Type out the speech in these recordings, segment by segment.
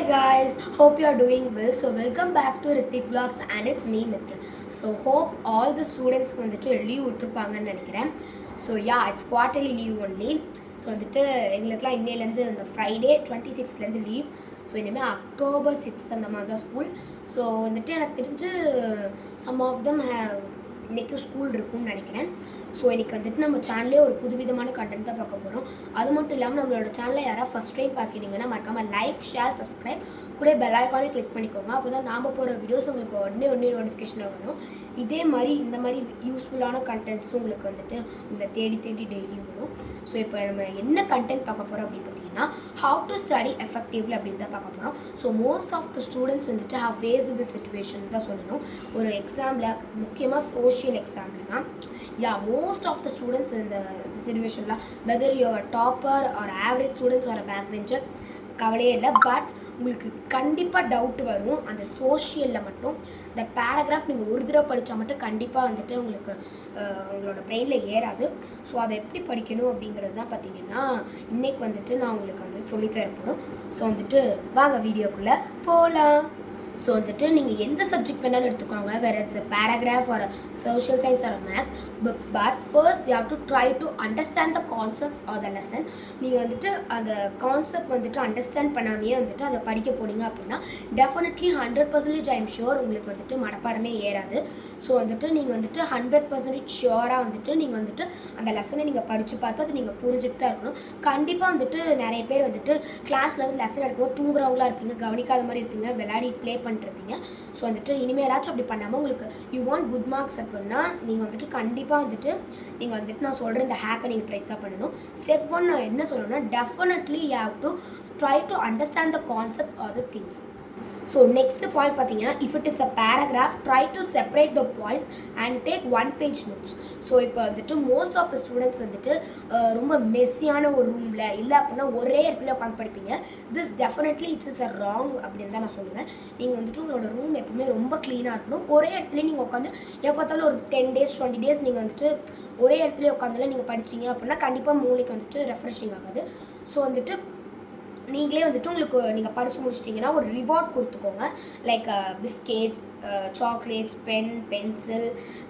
guys, hope you are doing well. So welcome back to Ritik Vlogs and it's me Mithran. So hope all the students வந்துட்டு leave விட்டுருப்பாங்கன்னு நினைக்கிறேன். So yeah, it's quarterly leave only. So வந்துட்டு எங்களுக்குலாம் இன்னையிலேருந்து இந்த Friday 26லேருந்து leave. So இனிமேல் October 6 அந்த மாதிரி தான் ஸ்கூல். ஸோ வந்துட்டு எனக்கு தெரிஞ்சு சம் ஆஃப் தம் இன்றைக்கும் ஸ்கூல் இருக்கும்னு நினைக்கிறேன். ஸோ இன்றைக்கி வந்துட்டு நம்ம சேனல்லே ஒரு புதுவிதமான கண்டென்ட் தான் பார்க்க போகிறோம். அது மட்டும் இல்லாமல் நம்மளோட சேனலில் யாராவது ஃபஸ்ட் டைம் பார்க்குறீங்கன்னா மறக்காமல் லைக், ஷேர், சப்ஸ்கிரைப் கூட பெல் ஐக்கானே கிளிக் பண்ணிக்கோங்க. அப்போ தான் நாம் போகிற வீடியோஸ் உங்களுக்கு உடனே நோட்டிஃபிகேஷனாக வரும். இதே மாதிரி இந்த மாதிரி யூஸ்ஃபுல்லான கண்டென்ட்ஸும் உங்களுக்கு வந்துட்டு உங்களை தேடி டெய்லியும் வரும். ஸோ இப்போ நம்ம என்ன கண்டென்ட் பார்க்க போகிறோம் அப்படின்னு பார்த்தீங்கன்னா ஹவு டு ஸ்டடி எஃபெக்டிவ்லி அப்படின்னு தான் பார்க்க போகிறோம். So most of the students வந்துட்டு ஹவ் ஃபேஸ் தி சிச்சுவேஷன் தான் சொல்லணும். ஒரு எக்ஸாமில் முக்கியமாக சோஷியல் எக்ஸாமில் தான் மோஸ்ட் ஆஃப் த ஸ்டூடெண்ட்ஸ் இந்த சிச்சுவேஷனில் whether you are topper or average students or back bencher கவலையே இல்லை. பட் உங்களுக்கு கண்டிப்பாக டவுட் வரும் அந்த சோஷியலில் மட்டும். இந்த பேராகிராஃப் நீங்கள் ஒரு தடவை படித்தா மட்டும் கண்டிப்பாக வந்துட்டு உங்களுக்கு உங்களோட பிரெயினில் ஏறாது. ஸோ அதை எப்படி படிக்கணும் அப்படிங்கிறது தான் பார்த்தீங்கன்னா இன்றைக்கி வந்துட்டு நான் உங்களுக்கு வந்து சொல்லித்தர போகிறோம். ஸோ வந்துட்டு வாங்க வீடியோக்குள்ளே போகலாம். ஸோ வந்துட்டு நீங்கள் எந்த சப்ஜெக்ட் வேணாலும் எடுத்துக்கோங்க, வேறு இட்ஸ் பேராகிராஃப் ஒரு social science or maths. But first you have to try to understand the concepts or the lesson. நீங்கள் வந்துட்டு அந்த கான்செப்ட் வந்துட்டு அண்டர்ஸ்டாண்ட் பண்ணாமையே வந்துட்டு அதை படிக்க போனீங்க அப்படின்னா டெஃபினெட்லி 100% ஐ எம் ஷுர் உங்களுக்கு வந்துட்டு மனப்பாடமே ஏறாது. ஸோ வந்துட்டு நீங்கள் வந்துட்டு 100% ஷுவராக வந்துட்டு நீங்கள் வந்துட்டு அந்த லெசனை நீங்கள் படித்து பார்த்து அதை நீங்கள் புரிஞ்சுட்டு தான் இருக்கணும். கண்டிப்பாக வந்துட்டு நிறைய பேர் வந்துட்டு கிளாஸில் வந்து லெசன் எடுக்கும்போது தூங்குறவங்களா இருப்பீங்க, கவனிக்காத மாதிரி இருப்பீங்க, விளையாடி ப்ளே பண்ணிருப்பீங்க. ஸோ வந்துட்டு இனிமேலாச்சும் அப்படி பண்ணாமல் உங்களுக்கு யூ வாண்ட் குட் மார்க்ஸ் அப்படின்னா நீங்கள் வந்துட்டு கண்டிப்பாக வந்துட்டு நீங்கள் வந்துட்டு நான் சொல்கிற இந்த ஹேக்கை நீங்கள் ட்ரை தான் பண்ணணும். ஸ்டெப் 1 நான் என்ன சொல்லணும்னா definitely you have to try to understand the concept or the things. So next point பார்த்தீங்கன்னா if it is a paragraph try to separate the points and take 1 page notes. So இப்போ வந்துட்டு most of the students வந்துட்டு ரொம்ப மெஸ்ஸியான ஒரு ரூமில் இல்லை அப்படின்னா ஒரே இடத்துல உட்காந்து படிப்பீங்க. This definitely it's is a wrong அப்படின்னு தான் நான் சொல்லுவேன். நீங்கள் வந்துட்டு உங்களோட ரூம் எப்பவுமே ரொம்ப க்ளீனாக இருக்கணும். ஒரே இடத்துல நீங்கள் உட்காந்து எப்போ பார்த்தாலும் ஒரு 10 days 20 days நீங்கள் வந்துட்டு ஒரே இடத்துல உட்காந்துல நீங்கள் படிச்சிங்க அப்படின்னா கண்டிப்பாக மூளைக்கு வந்துட்டு ரெஃப்ரெஷிங் ஆகாது. ஸோ வந்துட்டு நீங்களே வந்துட்டு உங்களுக்கு நீங்கள் படித்து முடிச்சிட்டிங்கன்னா ஒரு ரிவார்ட் கொடுத்துக்கோங்க. லைக் பிஸ்கெட்ஸ், சாக்லேட்ஸ், பென்சில்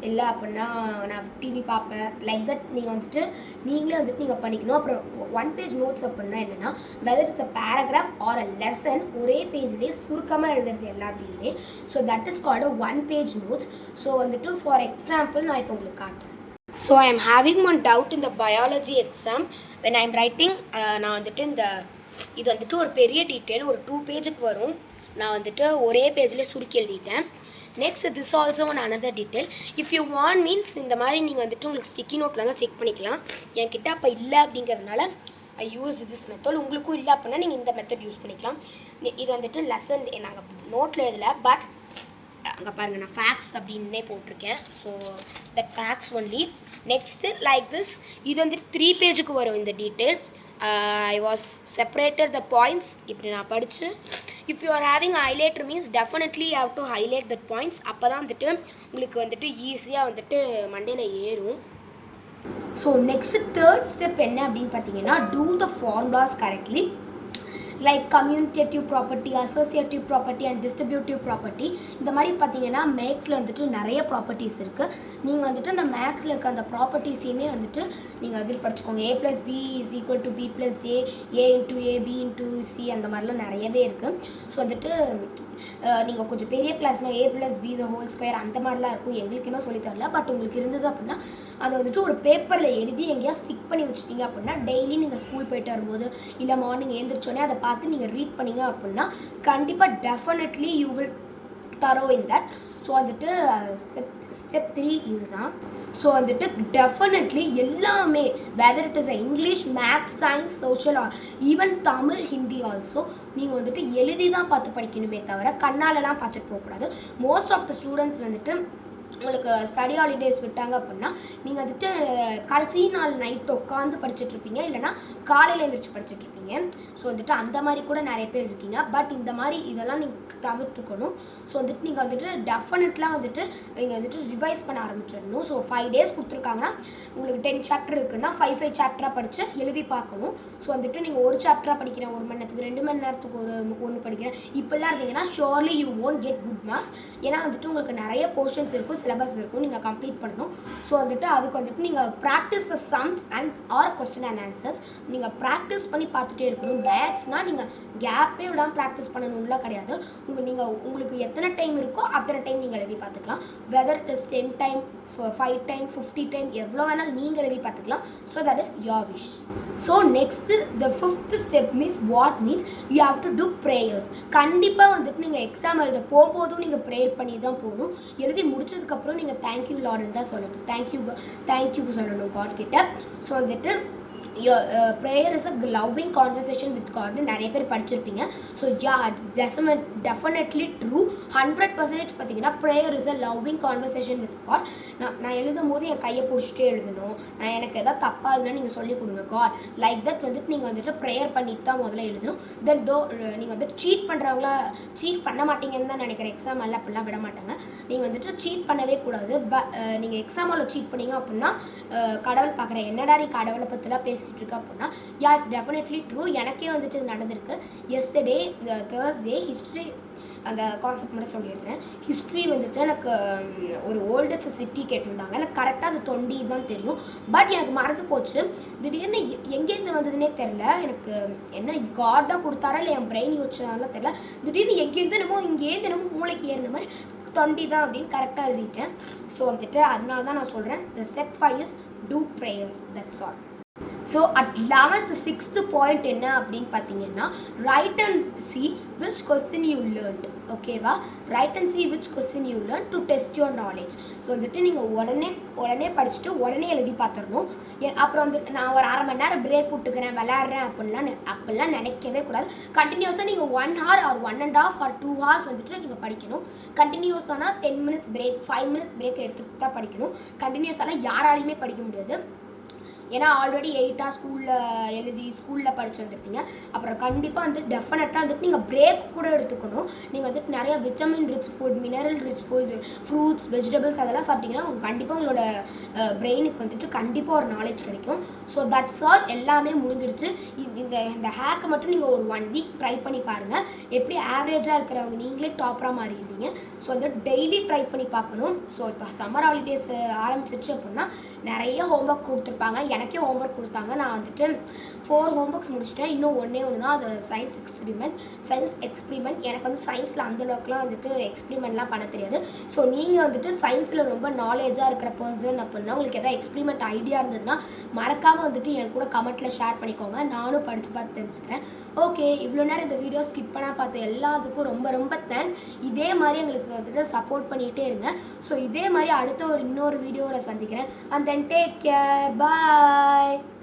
இல்லை அப்படின்னா நான் டிவி பார்ப்பேன் லைக் தட் நீங்கள் வந்துட்டு நீங்களே வந்துட்டு நீங்கள் பண்ணிக்கணும். அப்புறம் 1 page நோட்ஸ் அப்படின்னா என்னென்னா whether it's a paragraph or a lesson ஒரே பேஜ்லேயே சுருக்கமாக எழுதுறது எல்லாத்தையுமே. So that is called 1 page notes. So வந்துட்டு ஃபார் எக்ஸாம்பிள் நான் இப்போ உங்களுக்கு காட்டுறேன். So I am having one doubt in the biology exam when I am writing. நான் வந்துட்டு இது வந்துட்டு ஒரு பெரிய டீட்டெயில் ஒரு 2 pageக்கு வரும். நான் வந்துட்டு ஒரே பேஜில் சுருக்கி எழுதிட்டேன். Next this also one another detail. If you want means இந்த மாதிரி நீங்கள் வந்துட்டு உங்களுக்கு ஸ்டிக்கி நோட்டில் தான் செக் பண்ணிக்கலாம். என்கிட்ட அப்போ இல்லை அப்படிங்கிறதுனால ஐ யூஸ் திஸ் மெத்தட். உங்களுக்கும் இல்லை அப்படின்னா நீங்கள் இந்த மெத்தட் யூஸ் பண்ணிக்கலாம். இது வந்துட்டு லெசன் நாங்கள் நோட்டில் எழுதலை, பட் அங்கே பாருங்கள் நான் ஃபேக்ட்ஸ் அப்படின்னே போட்டிருக்கேன். So that facts only. Next like this இது வந்துட்டு 3 pageக்கு வரும் இந்த detail. I was separated the points இப்படி நான் படித்து. if you are having highlighter means definitely you have to highlight the points. அப்போ தான் வந்துட்டு உங்களுக்கு வந்துட்டு ஈஸியாக வந்துட்டு மண்டையில் ஏறும். ஸோ நெக்ஸ்ட் 3rd ஸ்டெப் என்ன அப்படின்னு பார்த்தீங்கன்னா do the formulas correctly like communicative property, associative property and distributive property. இந்த மாதிரி பார்த்தீங்கன்னா மேக்ஸில் வந்துட்டு நிறைய ப்ராப்பர்ட்டிஸ் இருக்குது. நீங்கள் வந்துட்டு அந்த மேக்ஸில் இருக்க அந்த ப்ராப்பர்ட்டிஸையுமே வந்துட்டு நீங்கள் அதில் படிச்சுக்கோங்க. A + B = B + A, A × A, B × C அந்த மாதிரிலாம் நிறையவே இருக்குது. ஸோ வந்துட்டு நீங்கள் கொஞ்சம் பெரிய கிளாஸ்னால் A + B² அந்த மாதிரிலாம் இருக்கும். எங்களுக்கு இன்னும் சொல்லித்தரல, பட் உங்களுக்கு இருந்தது அப்படின்னா அதை வந்துட்டு ஒரு பேப்பரில் எழுதி எங்கேயா ஸ்டிக் பண்ணி வச்சுட்டீங்க அப்படின்னா டெய்லி நீங்கள் ஸ்கூல் போய்ட்டு வரும்போது இல்லை மார்னிங் எழுந்திரிச்சோன்னே அதை பார்த்து நீங்கள் ரீட் பண்ணிங்க அப்படின்னா கண்டிப்பாக definitely you will thorough in that. So வந்துட்டு ஸ்டெப் 3 இதுதான். ஸோ வந்துட்டு டெஃபினெட்லி எல்லாமே whether it is a English, maths, science, social or even Tamil, Hindi also நீங்கள் வந்துட்டு எழுதி தான் பார்த்து படிக்கணுமே தவிர கண்ணாலலாம் பார்த்துட்டு போகக்கூடாது. மோஸ்ட் ஆஃப் த ஸ்டூடெண்ட்ஸ் வந்துட்டு உங்களுக்கு ஸ்டடி ஹாலிடேஸ் விட்டாங்க அப்படின்னா நீங்கள் வந்துட்டு கடைசி நாள் நைட் உட்காந்து படிச்சுட்ருப்பீங்க, இல்லைனா காலையில் எழுந்திரிச்சு படிச்சுட்ருப்பீங்க. ஸோ வந்துட்டு அந்த மாதிரி கூட நிறைய பேர் இருக்கீங்க. பட் இந்த மாதிரி இதெல்லாம் நீங்கள் தவிர்த்துக்கணும். ஸோ வந்துட்டு நீங்கள் வந்துட்டு டெஃபினெட்லாம் வந்துட்டு நீங்கள் வந்துட்டு ரிவைஸ் பண்ண ஆரம்பிச்சிடணும். ஸோ 5 days கொடுத்துருக்காங்கன்னா உங்களுக்கு 10 சாப்டர் இருக்குன்னா 5 சாப்டராக படித்து எழுதி பார்க்கணும். ஸோ வந்துட்டு நீங்கள் ஒரு சாப்டராக படிக்கிறேன், 1 மணி நேரத்துக்கு 2 மணி நேரத்துக்கு ஒன்று படிக்கிறேன் இப்படிலாம் இருந்தீங்கன்னா surely you won't get good marks. ஏன்னா வந்துட்டு உங்களுக்கு நிறைய போர்ஷன்ஸ் இருக்கும், சிலபஸ் இருக்கும், நீங்கள் கம்ப்ளீட் பண்ணணும். ஸோ வந்துட்டு அதுக்கு வந்துட்டு நீங்கள் practice the sums and or question and answers நீங்கள் ப்ராக்டிஸ் பண்ணி பார்த்துட்டே இருக்கணும். மேக்ஸ்னால் நீங்கள் கேப்பே விடாமல் ப்ராக்டிஸ் பண்ணணும்லாம் கிடையாது. உங்களுக்கு எத்தனை டைம் இருக்கோ அத்தனை டைம் நீங்கள் எழுதி பார்த்துக்கலாம். Whether it is 10 time, 5 time, 50 time எவ்வளோ வேணாலும் நீங்கள் எழுதி பார்த்துக்கலாம். So that is your wish. So next the 5th step means what means you have to do prayers. கண்டிப்பாக வந்துட்டு நீங்கள் எக்ஸாம் எழுத போகும்போதும் நீங்கள் ப்ரேயர் பண்ணி தான் போகணும். எழுதி முடிச்சதுக்கப்புறம் நீங்கள் தேங்க்யூ லார்டுன்னு தான் சொல்லணும். தேங்க்யூ சொல்லணும் காட் கிட்ட. ஸோ வந்துட்டு prayer is a loving conversation with God நிறைய பேர் படிச்சிருப்பீங்க. So definitely true. 100% பார்த்தீங்கன்னா prayer is a loving conversation with God. நான் எழுதும் போது என் கையை பிடிச்சிட்டே எழுதணும். நான் எனக்கு எதாவது தப்பாக எழுதுனா நீங்கள் சொல்லிக் கொடுங்க God. லைக் தட் வந்துட்டு நீங்கள் வந்துட்டு ப்ரேயர் பண்ணிட்டு தான் முதல்ல எழுதணும். தென் நீங்கள் வந்துட்டு சீட் பண்ணுறவங்கள சீட் பண்ண மாட்டீங்கன்னு தான் நினைக்கிறேன். எக்ஸாம் எல்லாம் அப்படிலாம் விட மாட்டாங்க. நீங்கள் வந்துட்டு சீட் பண்ணவே கூடாது. நீங்கள் எக்ஸாமில் சீட் பண்ணீங்க அப்படின்னா கடவுள் பார்க்குறேன், என்னடா நீ கடவுளை பற்றிலாம் பேசிட்டு இருக்கா அப்படின்னா இட்ஸ் டெஃபினெட்லி ட்ரூ. எனக்கே வந்துட்டு இது நடந்திருக்கு. எஸ்டர்டே தேர்ஸ்டே ஹிஸ்ட்ரி அந்த கான்செப்ட் மட்டும் சொல்லிடுறேன். ஹிஸ்ட்ரி வந்துட்டு எனக்கு ஒரு ஓல்டஸ்ட் சிட்டி கேட்டிருந்தாங்க. எனக்கு கரெக்டாக அது தொண்டி தான் தெரியும். பட் எனக்கு மறந்து போச்சு. திடீர்னு எங்கேருந்து வந்ததுன்னே தெரில. எனக்கு என்ன காட் தான் கொடுத்தாரா இல்லை என் பிரெயின் யோசிச்சதால தெரில. திடீர்னு எங்கேருந்து என்னமோ மூளைக்கு ஏறின மாதிரி தொண்டி தான் அப்படின்னு கரெக்டாக எழுதிட்டேன். ஸோ வந்துட்டு அதனால தான் நான் சொல்கிறேன் the step 5 is do prayers. That's all. So at last 6th point என்ன அப்படின்னு பார்த்தீங்கன்னா write and see which question you learnt. ஓகேவா? Write and see which question you learn to test your knowledge. So வந்துட்டு நீங்கள் உடனே படிச்சுட்டு உடனே எழுதி பார்த்துடணும். அப்புறம் வந்துட்டு நான் ஒரு 1/2 மணி நேரம் பிரேக் விட்டுக்கிறேன், விளையாடுறேன் அப்படிலாம் நினைக்கவே கூடாது. கண்டினியூஸாக நீங்கள் 1 hour or 1.5 or 2 hours வந்துட்டு நீங்கள் படிக்கணும். கண்டினியூஸானா 10 minutes பிரேக், 5 minutes பிரேக் எடுத்துகிட்டு தான் படிக்கணும். கண்டினியூஸாலாம் யாராலையுமே படிக்க முடியாது. ஏன்னா ஆல்ரெடி 8 hours ஸ்கூலில் படித்து வந்துருப்பீங்க. அப்புறம் கண்டிப்பாக வந்துட்டு டெஃபினட்டாக வந்துட்டு நீங்கள் பிரேக் கூட எடுத்துக்கணும். நீங்கள் வந்துட்டு நிறைய vitamin rich food, mineral rich foods, fruits, vegetables அதெல்லாம் சாப்பிட்டிங்கன்னா உங்களுக்கு கண்டிப்பாக உங்களோட பிரெயினுக்கு வந்துட்டு கண்டிப்பாக ஒரு நாலேஜ் கிடைக்கும். So that's all. எல்லாமே முடிஞ்சிருச்சு. இந்த ஹேக்கை மட்டும் நீங்கள் ஒரு 1 week ட்ரை பண்ணி பாருங்கள். எப்படி ஆவரேஜாக இருக்கிறவங்க நீங்களே டாப்பராக மாறிடுவீங்க. ஸோ வந்துட்டு டெய்லி ட்ரை பண்ணி பார்க்கணும். ஸோ இப்போ சம்மர் ஹாலிடேஸ் ஆரம்பிச்சிச்சு அப்படின்னா நிறைய ஹோம்ஒர்க் கொடுத்துருப்பாங்க. எனக்கே ஹோம்ஒர்க் கொடுத்தாங்க. நான் வந்துட்டு 4 homeworks முடிச்சிட்டேன். இன்னும் ஒன்று தான், அது சயின்ஸ் எக்ஸ்பிரிமெண்ட். எனக்கு வந்து சயின்ஸில் அந்தளவுக்குலாம் வந்துட்டு எக்ஸ்பிரிமெண்ட்லாம் பண்ண தெரியாது. ஸோ நீங்கள் வந்துட்டு சயின்ஸில் ரொம்ப நாலேஜாக இருக்கிற பர்சன் அப்படின்னா உங்களுக்கு எதாவது எக்ஸ்பிரிமெண்ட் ஐடியா இருந்ததுன்னா மறக்காமல் வந்துட்டு என் கூட கமெண்ட்டில் ஷேர் பண்ணிக்கோங்க. நானும் படித்து பார்த்து தெரிஞ்சுக்கிறேன். ஓகே, இவ்வளோ நேரம் இந்த வீடியோ ஸ்கிப் பண்ணால் பார்த்த எல்லாத்துக்கும் ரொம்ப ரொம்ப தேங்க்ஸ். இதே மாதிரி எங்களுக்கு வந்துட்டு சப்போர்ட் பண்ணிகிட்டே இருங்க. ஸோ இதே மாதிரி அடுத்த இன்னொரு வீடியோவில் சந்திக்கிறேன். And then take care. Bye.